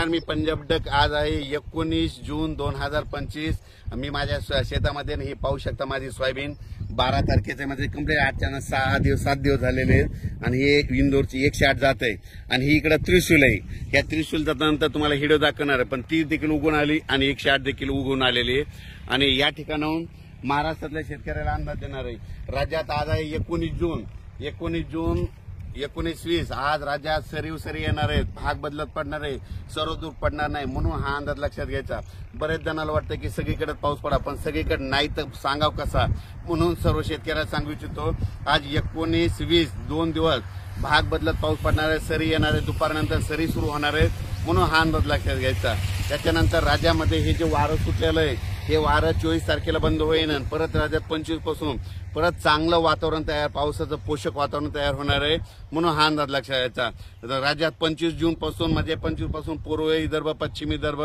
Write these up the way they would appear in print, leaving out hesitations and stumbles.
नमस्कार, मी पंजाब डक। आज आहे 19 जून 2025। मी माझ्या शेतामध्ये हे पाहू शकता, माझी सोयाबीन 12 तारखेचे म्हणजे कंप्लीट 7 दिवस झालेले आहेत आणि हे इंदोरची 108 जात आहे आणि ही इकडे त्रिशूल आहे। या त्रिशूल जातानंतर तुम्हाला हिडो दाखवणार आहे, पण ती देखील उगून आली आणि 108 देखील उगून आलेली आहे आणि या ठिकाणाहून महाराष्ट्रातल्या शेतकऱ्याला अंदाज देणार आहे। राज्यात आज आहे 19 जून 1920। आज राज्यात सरी येणार आहेत, भाग बदलत पडणार आहे, सर्वदूर पडणार नाही, म्हणून हा अंदाज लक्षात घ्यायचा। बरेच जणांना वाटतं की सगळीकडे पाऊस पडा, पण सगळीकडे नाही तर सांगाव कसा, म्हणून सर्व शेतकऱ्याला सांगू इच्छितो आज 19-20 2 दिवस भाग बदलत पाऊस पडणार आहे, सरी येणार आहे, दुपारनंतर सरी सुरू होणार आहे, म्हणून हा अंदाज लक्षात घ्यायचा। त्याच्यानंतर राज्यामध्ये हे जे वारं सुटलेलं आहे, हे वारं 24 तारखेला बंद होईल आणि परत राज्यात 25 पासून परत चांगलं वातावरण तयार, पावसाचं पोषक वातावरण तयार होणार आहे, म्हणून हा अंदाज लक्षात घ्यायचा। राज्यात 25 जून पासून म्हणजे 25 पासून पूर्व विदर्भ, पश्चिम विदर्भ,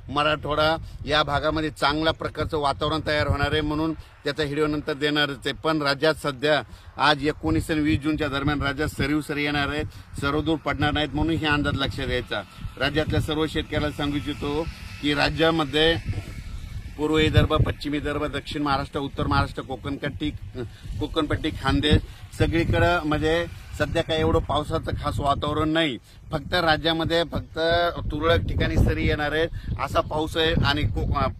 मराठवाडा या भागामध्ये चांगल्या प्रकारचं वातावरण तयार होणार आहे, म्हणून त्याचा व्हिडिओ नंतर देणारच आहे। पण राज्यात सध्या आज 19 आणि 20 जूनच्या दरम्यान राज्यात सरी येणार आहेत, सर्वदूर पडणार नाहीत, म्हणून हे अंदाज लक्षात घ्यायचा। राज्यातल्या सर्व शेतकऱ्याला सांगू इच्छितो की राज्यामध्ये पूर्व विदर्भ, पश्चिम विदर्भ, दक्षिण महाराष्ट्र, उत्तर महाराष्ट्र, कोकणपट्टी, खानदेश सगळीकडे म्हणजे सध्या काही एवढं पावसाचं खास वातावरण नाही। फक्त राज्यामध्ये फक्त तुरळक ठिकाणी सरी येणार आहे असा पाऊस आहे आणि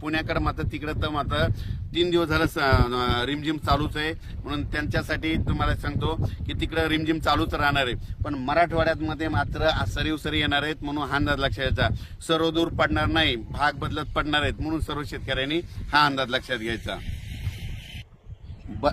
पुण्याकडे मात्र तिकडे तर मात्र 3 दिवस झालं रिमझिम चालूच आहे, म्हणून त्यांच्यासाठी तुम्हाला सांगतो की तिकडे रिमझिम चालूच राहणार आहे। पण मराठवाड्यात मध्ये मात्र सरी येणार आहेत, म्हणून हा अंदाज लक्षात घ्यायचा। सर्वदूर पडणार नाही, भाग बदलत पडणार आहेत, म्हणून सर्व शेतकऱ्यांनी हा अंदाज लक्षात घ्यायचा।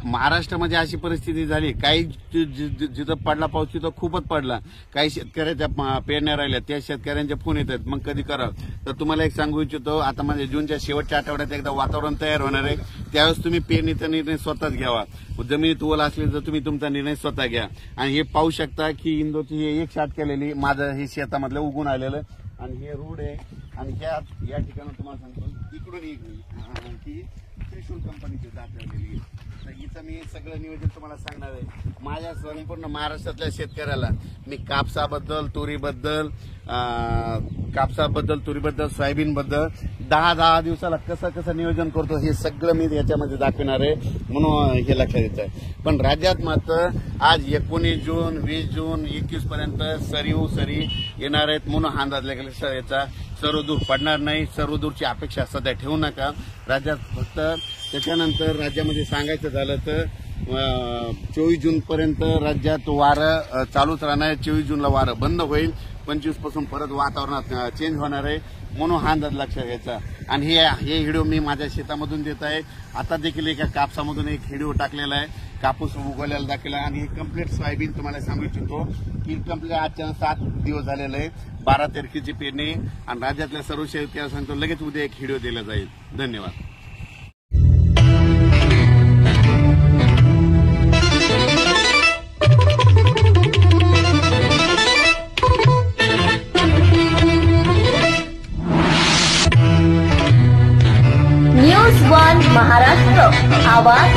महाराष्ट्रामध्ये अशी परिस्थिती झाली, काही जिथं पडला पाऊस तिथं खूपच पडला, काही शेतकऱ्याच्या पेरण्या राहिल्या, त्या शेतकऱ्यांचे फोन येतात, मग कधी करावं। तर तुम्हाला एक सांगू इच्छितो, आता म्हणजे जूनच्या शेवटच्या आठवड्यात एकदा वातावरण तयार होणार आहे, त्यावेळेस तुम्ही पेरणीचा निर्णय स्वतःच घ्यावा। जमिनीत ओल असली तर तुम्ही तुमचा निर्णय स्वतः घ्या। आणि हे पाहू शकता की इंदोरची हे 108 केलेली, माझं हे शेतामधलं उगून आलेलं आणि हे रोड आहे आणि या ठिकाणी तुम्हाला सांगतो इकडून ही त्रिशूल कंपनीची जात लावलेली आहे। तर हिचं मी सगळं नियोजन तुम्हाला सांगणार आहे। माझ्या संपूर्ण महाराष्ट्रातल्या शेतकऱ्याला मी कापसाबद्दल, तुरीबद्दल, सोयाबीनबद्दल 10 दिवसाला कसं नियोजन करतो हे सगळं मी याच्यामध्ये दाखवणार आहे, म्हणून हे लक्षात घ्यायचं आहे। पण राज्यात मात्र आज 19 जून, 20 जून, 21 पर्यंत सरी येणार आहेत, म्हणून हा अंदाज लक्षात घ्यायचा। सर्वदूर पडणार नाही, सर्वदूरची अपेक्षा सध्या ठेवू नका राज्यात। फक्त त्याच्यानंतर राज्यामध्ये सांगायचं झालं तर 24 जून पर्यंत राज्यात वारं चालूच राहणार आहे। 24 जूनला वारं बंद होईल, 25 पासून परत वातावरणात चेंज होणार आहे, म्हणून हा अंदाज लक्षात घ्यायचा। आणि हे व्हिडिओ मी माझ्या शेतामधून देत आहे। आता देखील एका कापसामधून एक व्हिडिओ टाकलेला आहे, कापूस उगवलेला दाखवला आणि हे कम्प्लीट सोयाबीन तुम्हाला सांगू इच्छितो की कम्प्लीट आजच्या 7 दिवस झालेले आहे, 12 तारखेची पेरणी आणि राज्यातल्या सर्व शेतकऱ्यांना सांगतो लगेच उद्या एक व्हिडिओ दिला जाईल। धन्यवाद। न्यूज 1 महाराष्ट्र, आवाज